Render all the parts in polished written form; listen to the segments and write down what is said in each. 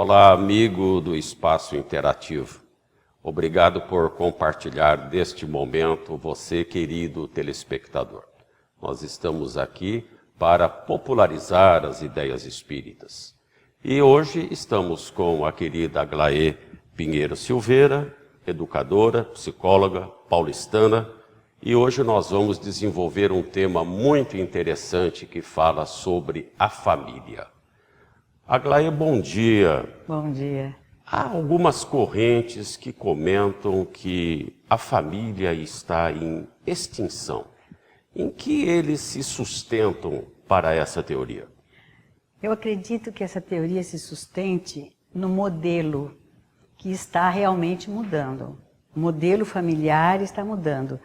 Olá, amigo do Espaço Interativo. Obrigado por compartilhar deste momento, você, querido telespectador. Nós estamos aqui para popularizar as ideias espíritas. E hoje estamos com a querida Aglaé Pinheiro Silveira, educadora, psicóloga, paulistana, e hoje nós vamos desenvolver um tema muito interessante que fala sobre a família. Aglaé, bom dia. Bom dia. Há algumas correntes que comentam que a família está em extinção. Em que eles se sustentam para essa teoria? Eu acredito que essa teoria se sustente no modelo que está realmente mudando. O modelo familiar está mudando.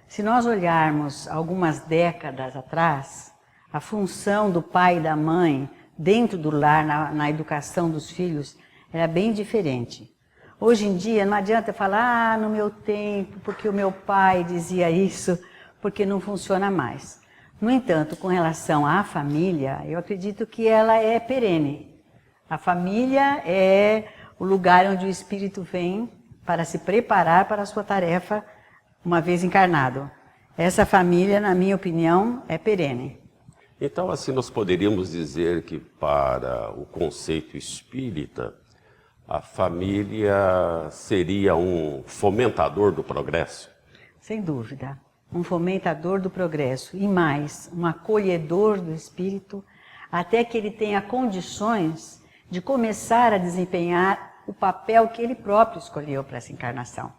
Se nós olharmos algumas décadas atrás, a função do pai e da mãe dentro do lar, na educação dos filhos, era bem diferente. Hoje em dia, não adianta falar, no meu tempo, porque o meu pai dizia isso, porque não funciona mais. No entanto, com relação à família, eu acredito que ela é perene. A família é o lugar onde o espírito vem para se preparar para a sua tarefa uma vez encarnado. Essa família, na minha opinião, é perene. Então, assim, nós poderíamos dizer que para o conceito espírita, a família seria um fomentador do progresso? Sem dúvida. Um fomentador do progresso e mais, um acolhedor do espírito, até que ele tenha condições de começar a desempenhar o papel que ele próprio escolheu para essa encarnação.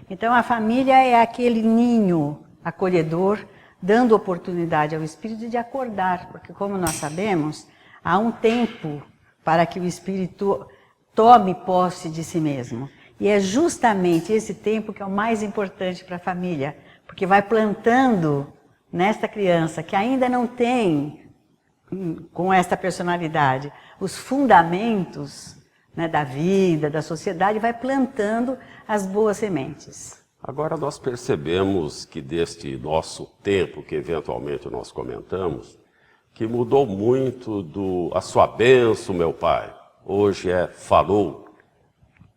Então a família é aquele ninho acolhedor, dando oportunidade ao espírito de acordar, porque como nós sabemos, há um tempo para que o espírito tome posse de si mesmo. E é justamente esse tempo que é o mais importante para a família, porque vai plantando nesta criança que ainda não tem, com esta personalidade, os fundamentos, né, da vida, da sociedade, vai plantando as boas sementes. Agora nós percebemos que deste nosso tempo, que eventualmente nós comentamos, que mudou muito a sua bênção, meu pai. Hoje é falou.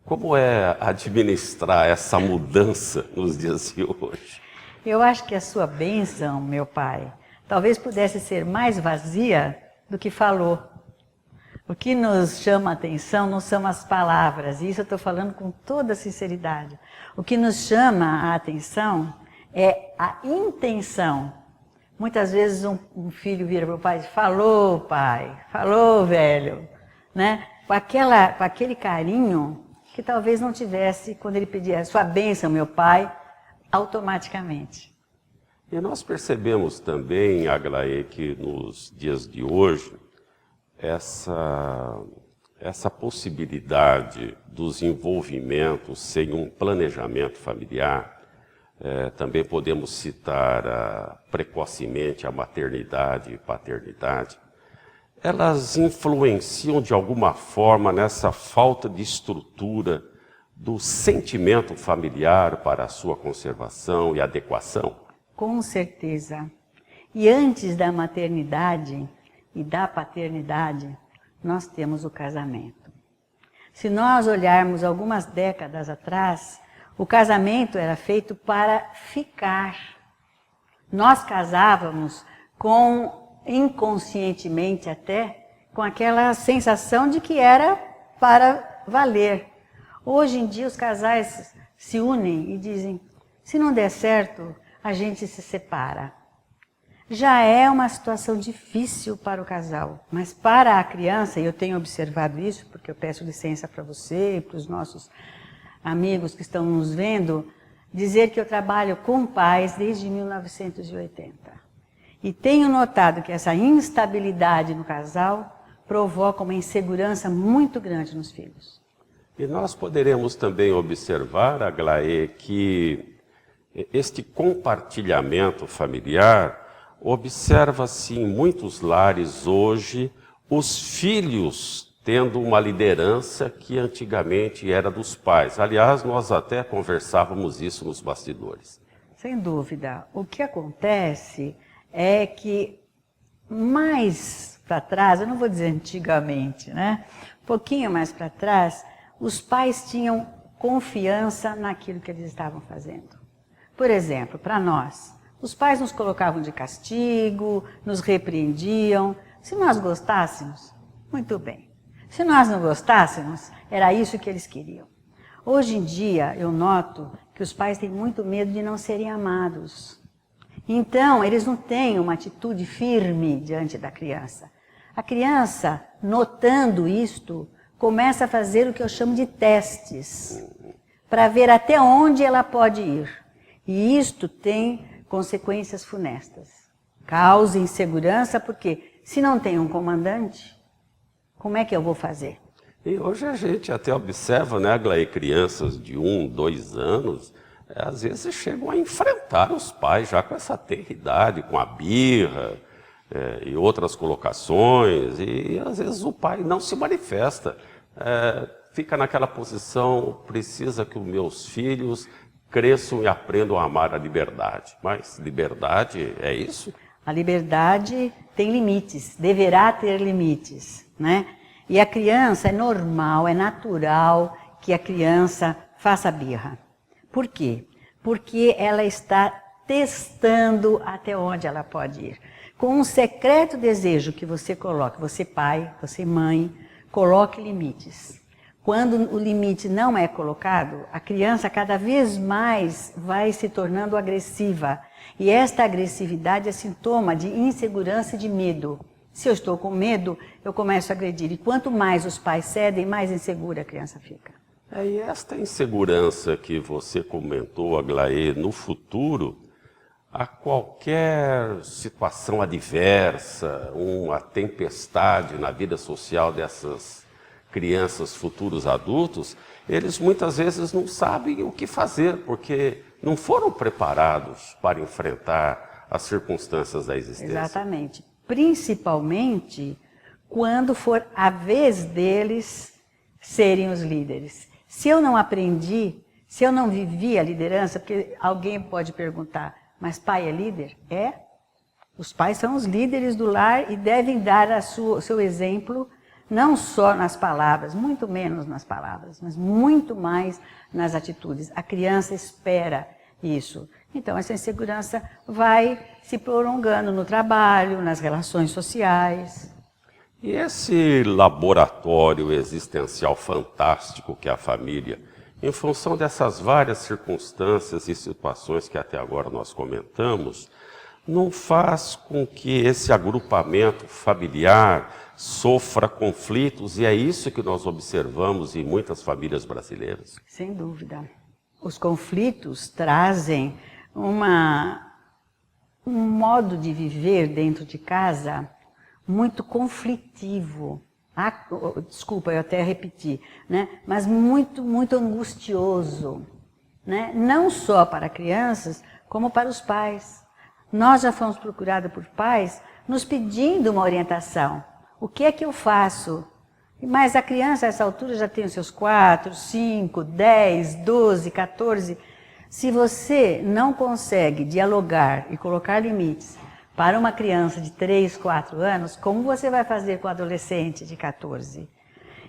Como é administrar essa mudança nos dias de hoje? Eu acho que a sua bênção, meu pai, talvez pudesse ser mais vazia do que falou. O que nos chama a atenção não são as palavras, e isso eu estou falando com toda sinceridade. O que nos chama a atenção é a intenção. Muitas vezes um filho vira para o pai e diz, falou pai, falou velho, né? Com aquele carinho que talvez não tivesse quando ele pedia sua bênção, meu pai, automaticamente. E nós percebemos também, Aglaé, que nos dias de hoje, essa possibilidade dos envolvimentos sem um planejamento familiar, também podemos citar precocemente a maternidade e paternidade, elas influenciam de alguma forma nessa falta de estrutura do sentimento familiar para a sua conservação e adequação? Com certeza. E antes da maternidade e da paternidade, nós temos o casamento. Se nós olharmos algumas décadas atrás, o casamento era feito para ficar. Nós casávamos inconscientemente até, com aquela sensação de que era para valer. Hoje em dia os casais se unem e dizem, se não der certo, a gente se separa. Já é uma situação difícil para o casal, mas para a criança, e eu tenho observado isso, porque eu peço licença para você e para os nossos amigos que estão nos vendo, dizer que eu trabalho com pais desde 1980. E tenho notado que essa instabilidade no casal provoca uma insegurança muito grande nos filhos. E nós poderemos também observar, Aglaé, que este compartilhamento familiar observa-se em muitos lares hoje os filhos tendo uma liderança que antigamente era dos pais. Aliás, nós até conversávamos isso nos bastidores. Sem dúvida. O que acontece é que mais para trás, eu não vou dizer antigamente, né? pouquinho mais para trás, os pais tinham confiança naquilo que eles estavam fazendo. Por exemplo, para nós, os pais nos colocavam de castigo, nos repreendiam. Se nós gostássemos, muito bem. Se nós não gostássemos, era isso que eles queriam. Hoje em dia, eu noto que os pais têm muito medo de não serem amados. Então, eles não têm uma atitude firme diante da criança. A criança, notando isto, começa a fazer o que eu chamo de testes, para ver até onde ela pode ir. E isto tem consequências funestas. Causa insegurança, porque se não tem um comandante, como é que eu vou fazer? E hoje a gente até observa, né, Aglaé, crianças de 1, 2 anos, às vezes chegam a enfrentar os pais já com essa tenra idade, com a birra e outras colocações, e às vezes o pai não se manifesta, fica naquela posição, precisa que os meus filhos cresçam e aprendam a amar a liberdade. Mas liberdade é isso? A liberdade tem limites, deverá ter limites, né? E a criança, é normal, é natural que a criança faça birra. Por quê? Porque ela está testando até onde ela pode ir. Com um secreto desejo que você coloque, você pai, você mãe, coloque limites. Quando o limite não é colocado, a criança cada vez mais vai se tornando agressiva. E esta agressividade é sintoma de insegurança e de medo. Se eu estou com medo, eu começo a agredir. E quanto mais os pais cedem, mais insegura a criança fica. E esta insegurança que você comentou, Aglaé, no futuro, a qualquer situação adversa, uma tempestade na vida social dessas crianças, futuros adultos, eles muitas vezes não sabem o que fazer, porque não foram preparados para enfrentar as circunstâncias da existência. Exatamente. Principalmente quando for a vez deles serem os líderes. Se eu não aprendi, se eu não vivi a liderança, porque alguém pode perguntar, mas pai é líder? É. Os pais são os líderes do lar e devem dar o seu exemplo, não só nas palavras, muito menos nas palavras, mas muito mais nas atitudes. A criança espera isso. Então, essa insegurança vai se prolongando no trabalho, nas relações sociais. E esse laboratório existencial fantástico que é a família, em função dessas várias circunstâncias e situações que até agora nós comentamos, não faz com que esse agrupamento familiar sofra conflitos, e é isso que nós observamos em muitas famílias brasileiras? Sem dúvida. Os conflitos trazem um modo de viver dentro de casa muito conflitivo. Desculpa, eu até repeti, né? Mas muito, muito angustioso, né? Não só para crianças, como para os pais. Nós já fomos procurados por pais nos pedindo uma orientação. O que é que eu faço? Mas a criança, a essa altura, já tem os seus 4, 5, 10, 12, 14. Se você não consegue dialogar e colocar limites para uma criança de 3, 4 anos, como você vai fazer com um adolescente de 14?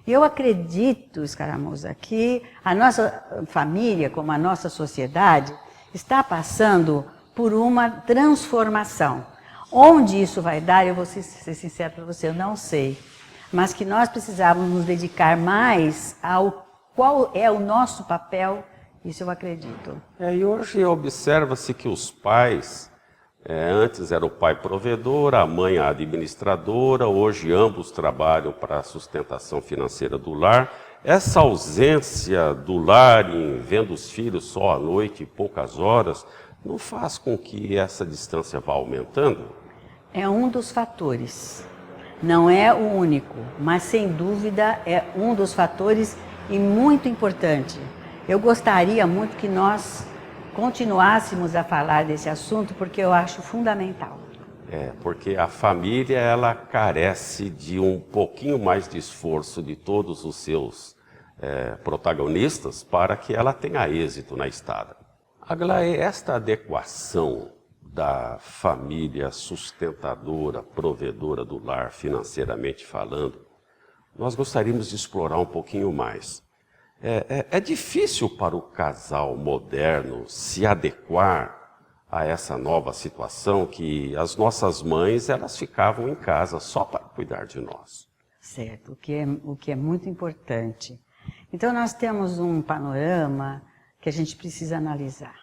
Eu acredito, Escaramuza, que a nossa família, como a nossa sociedade, está passando por uma transformação. Onde isso vai dar, eu vou ser sincero para você, eu não sei. Mas que nós precisávamos nos dedicar mais ao qual é o nosso papel, isso eu acredito. E hoje observa-se que os pais, antes era o pai provedor, a mãe a administradora, hoje ambos trabalham para a sustentação financeira do lar. Essa ausência do lar em vendo os filhos só à noite, poucas horas, não faz com que essa distância vá aumentando? É um dos fatores. Não é o único, mas sem dúvida é um dos fatores e muito importante. Eu gostaria muito que nós continuássemos a falar desse assunto, porque eu acho fundamental. Porque a família, ela carece de um pouquinho mais de esforço de todos os seus protagonistas para que ela tenha êxito na estada. Aglaé, esta adequação da família sustentadora, provedora do lar, financeiramente falando, nós gostaríamos de explorar um pouquinho mais. É difícil para o casal moderno se adequar a essa nova situação que as nossas mães, elas ficavam em casa só para cuidar de nós. Certo, o que é muito importante. Então nós temos um panorama que a gente precisa analisar.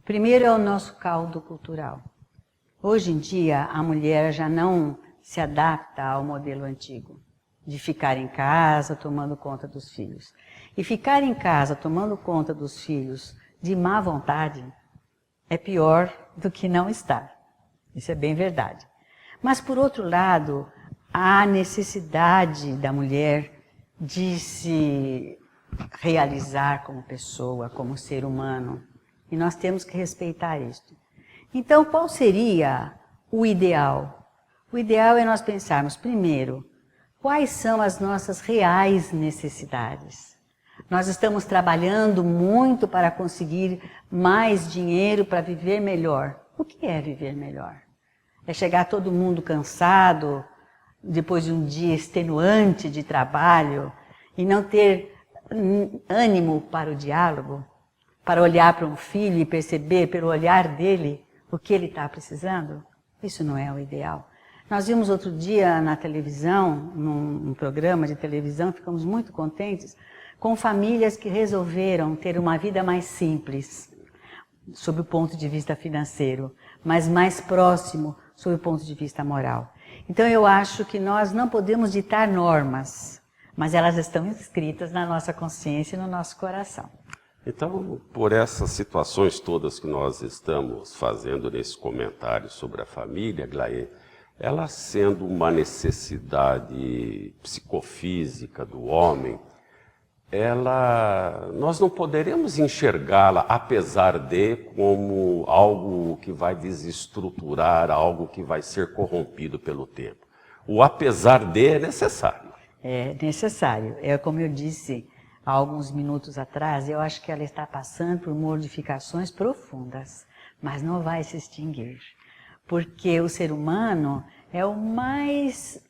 Primeiro é o nosso caldo cultural. Hoje em dia a mulher já não se adapta ao modelo antigo, de ficar em casa tomando conta dos filhos. E ficar em casa tomando conta dos filhos de má vontade é pior do que não estar. Isso é bem verdade. Mas, por outro lado, há necessidade da mulher de se realizar como pessoa, como ser humano. E nós temos que respeitar isto. Então, qual seria o ideal? O ideal é nós pensarmos, primeiro, quais são as nossas reais necessidades. Nós estamos trabalhando muito para conseguir mais dinheiro para viver melhor. O que é viver melhor? É chegar todo mundo cansado, depois de um dia extenuante de trabalho, e não ter ânimo para o diálogo, para olhar para um filho e perceber pelo olhar dele o que ele está precisando? Isso não é o ideal. Nós vimos outro dia na televisão, num programa de televisão, ficamos muito contentes, com famílias que resolveram ter uma vida mais simples, sob o ponto de vista financeiro, mas mais próximo, sob o ponto de vista moral. Então eu acho que nós não podemos ditar normas, mas elas estão escritas na nossa consciência e no nosso coração. Então, por essas situações todas que nós estamos fazendo nesse comentário sobre a família, Aglaé, ela sendo uma necessidade psicofísica do homem, nós não poderemos enxergá-la, apesar de, como algo que vai desestruturar, algo que vai ser corrompido pelo tempo. O apesar de é necessário. É necessário. É como eu disse há alguns minutos atrás, eu acho que ela está passando por modificações profundas, mas não vai se extinguir. Porque o ser humano é o mais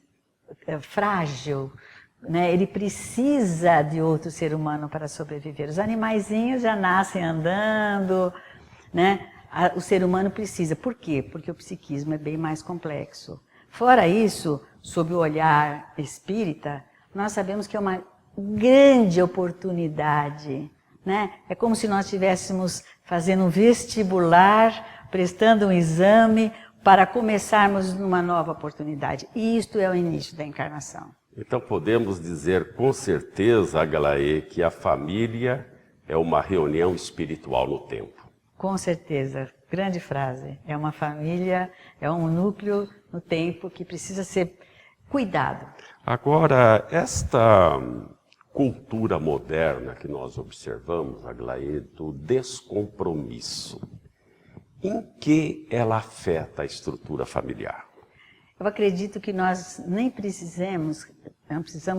frágil, né? Ele precisa de outro ser humano para sobreviver. Os animaizinhos já nascem andando, né? O ser humano precisa. Por quê? Porque o psiquismo é bem mais complexo. Fora isso, sob o olhar espírita, nós sabemos que é uma grande oportunidade, né? É como se nós estivéssemos fazendo um vestibular, prestando um exame para começarmos numa nova oportunidade. E isto é o início da encarnação. Então podemos dizer com certeza, Aglaé, que a família é uma reunião espiritual no tempo. Com certeza, grande frase. É uma família, é um núcleo no tempo que precisa ser cuidado. Agora, esta cultura moderna que nós observamos, Aglaé, do descompromisso, em que ela afeta a estrutura familiar? Eu acredito que nós não precisamos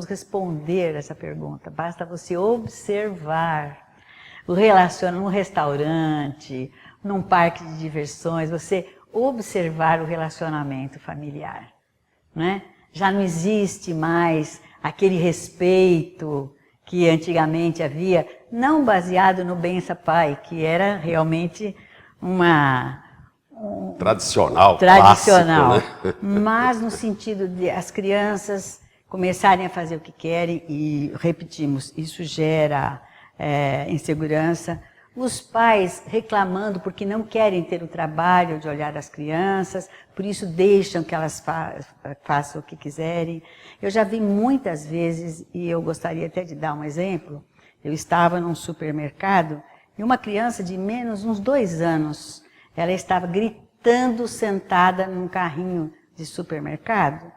responder essa pergunta. Basta você observar o relacionamento num restaurante, num parque de diversões, você observar o relacionamento familiar, né? Já não existe mais aquele respeito que antigamente havia, não baseado no bença-pai, que era realmente tradicional, clássico, né? Mas no sentido de as crianças começarem a fazer o que querem e, repetimos, isso gera insegurança. Os pais reclamando porque não querem ter o trabalho de olhar as crianças, por isso deixam que elas façam o que quiserem. Eu já vi muitas vezes, e eu gostaria até de dar um exemplo, eu estava num supermercado e uma criança de menos uns 2 anos, ela estava gritando sentada num carrinho de supermercado,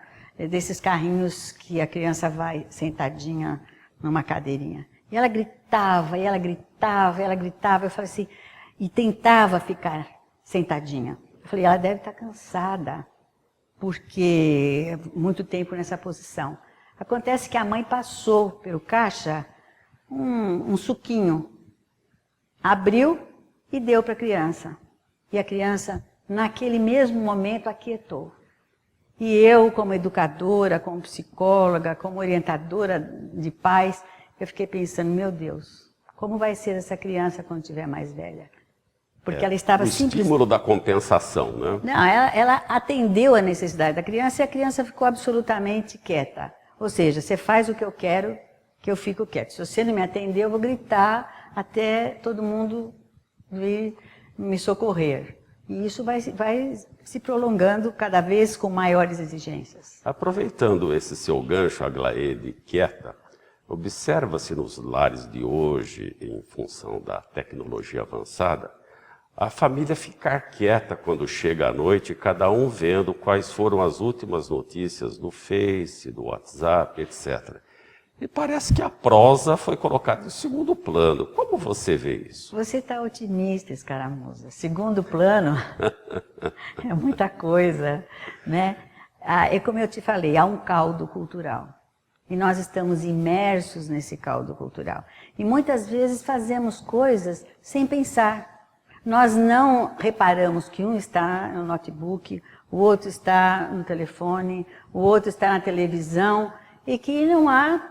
desses carrinhos que a criança vai sentadinha numa cadeirinha. E ela gritava, e ela gritava, e ela gritava. Eu falei assim, e tentava ficar sentadinha. Eu falei, ela deve estar cansada, porque muito tempo nessa posição. Acontece que a mãe passou pelo caixa um suquinho, abriu e deu para a criança. E a criança, naquele mesmo momento, aquietou. E eu, como educadora, como psicóloga, como orientadora de pais, eu fiquei pensando, meu Deus, como vai ser essa criança quando tiver mais velha? Porque ela estava o estímulo da compensação, né? Não, ela atendeu a necessidade da criança e a criança ficou absolutamente quieta. Ou seja, você faz o que eu quero, que eu fico quieto. Se você não me atender, eu vou gritar até todo mundo vir me socorrer. E isso vai se prolongando cada vez com maiores exigências. Aproveitando esse seu gancho, Aglaé, de quieta, observa-se nos lares de hoje, em função da tecnologia avançada, a família ficar quieta quando chega à noite, cada um vendo quais foram as últimas notícias do Face, do WhatsApp, etc. E parece que a prosa foi colocada em segundo plano. Como você vê isso? Você está otimista, escaramuza. Segundo plano é muita coisa, né? É como eu te falei, há um caldo cultural. E nós estamos imersos nesse caldo cultural. E muitas vezes fazemos coisas sem pensar. Nós não reparamos que um está no notebook, o outro está no telefone, o outro está na televisão e que não há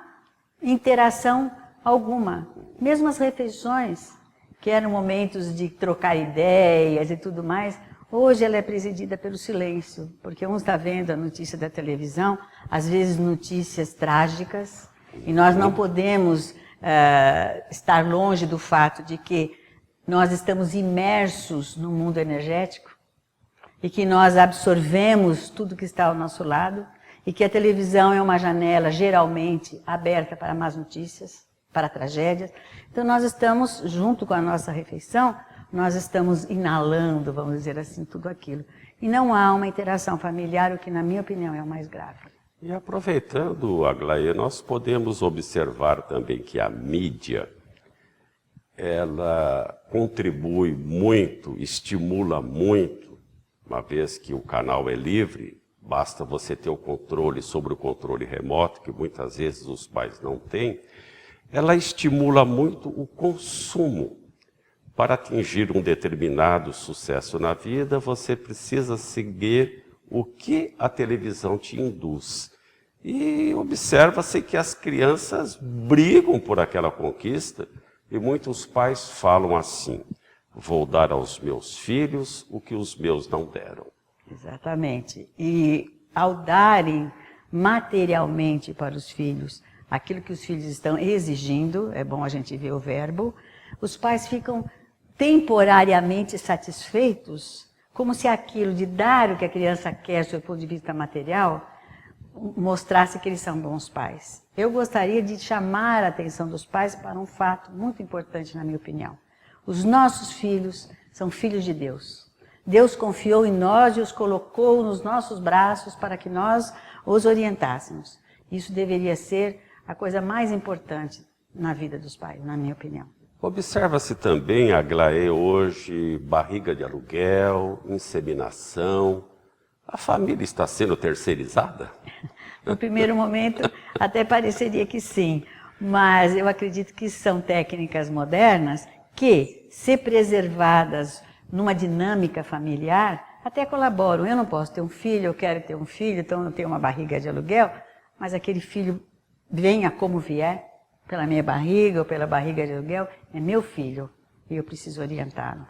interação alguma. Mesmo as refeições, que eram momentos de trocar ideias e tudo mais, hoje ela é presidida pelo silêncio, porque um está vendo a notícia da televisão, às vezes notícias trágicas, e nós não podemos estar longe do fato de que nós estamos imersos no mundo energético e que nós absorvemos tudo que está ao nosso lado e que a televisão é uma janela geralmente aberta para más notícias, para tragédias. Então nós estamos, junto com a nossa refeição, nós estamos inalando, vamos dizer assim, tudo aquilo. E não há uma interação familiar, o que na minha opinião é o mais grave. E aproveitando, Aglaé, nós podemos observar também que a mídia, ela contribui muito, estimula muito, uma vez que o canal é livre, basta você ter o controle sobre o controle remoto, que muitas vezes os pais não têm, ela estimula muito o consumo. Para atingir um determinado sucesso na vida, você precisa seguir o que a televisão te induz. E observa-se que as crianças brigam por aquela conquista, e muitos pais falam assim: vou dar aos meus filhos o que os meus não deram. Exatamente. E ao darem materialmente para os filhos aquilo que os filhos estão exigindo, é bom a gente ver o verbo, os pais ficam temporariamente satisfeitos, como se aquilo de dar o que a criança quer, do seu ponto de vista material, mostrasse que eles são bons pais. Eu gostaria de chamar a atenção dos pais para um fato muito importante, na minha opinião. Os nossos filhos são filhos de Deus. Deus confiou em nós e os colocou nos nossos braços para que nós os orientássemos. Isso deveria ser a coisa mais importante na vida dos pais, na minha opinião. Observa-se também, Aglaé, hoje, barriga de aluguel, inseminação. A família está sendo terceirizada? No primeiro momento, até pareceria que sim, mas eu acredito que são técnicas modernas que, se preservadas numa dinâmica familiar, até colaboram. Eu não posso ter um filho, eu quero ter um filho, então eu tenho uma barriga de aluguel, mas aquele filho, venha como vier, pela minha barriga ou pela barriga de aluguel, é meu filho e eu preciso orientá-lo.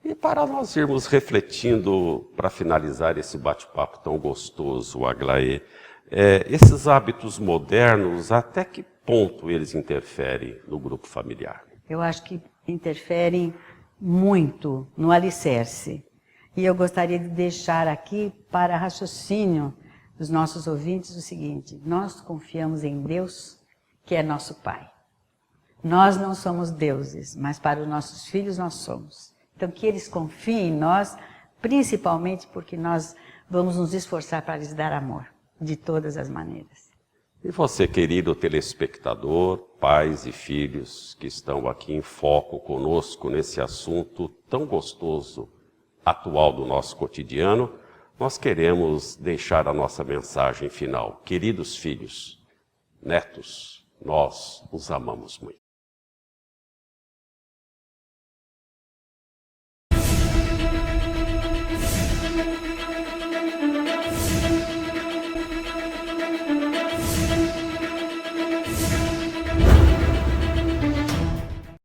E para nós irmos refletindo, para finalizar esse bate-papo tão gostoso, Aglaé, esses hábitos modernos, até que ponto eles interferem no grupo familiar? Eu acho que interferem muito no alicerce. E eu gostaria de deixar aqui para raciocínio dos nossos ouvintes o seguinte: nós confiamos em Deus, que é nosso Pai. Nós não somos deuses, mas para os nossos filhos nós somos. Então que eles confiem em nós, principalmente porque nós vamos nos esforçar para lhes dar amor, de todas as maneiras. E você, querido telespectador, pais e filhos que estão aqui em foco conosco nesse assunto tão gostoso, atual do nosso cotidiano, nós queremos deixar a nossa mensagem final. Queridos filhos, netos, nós os amamos muito.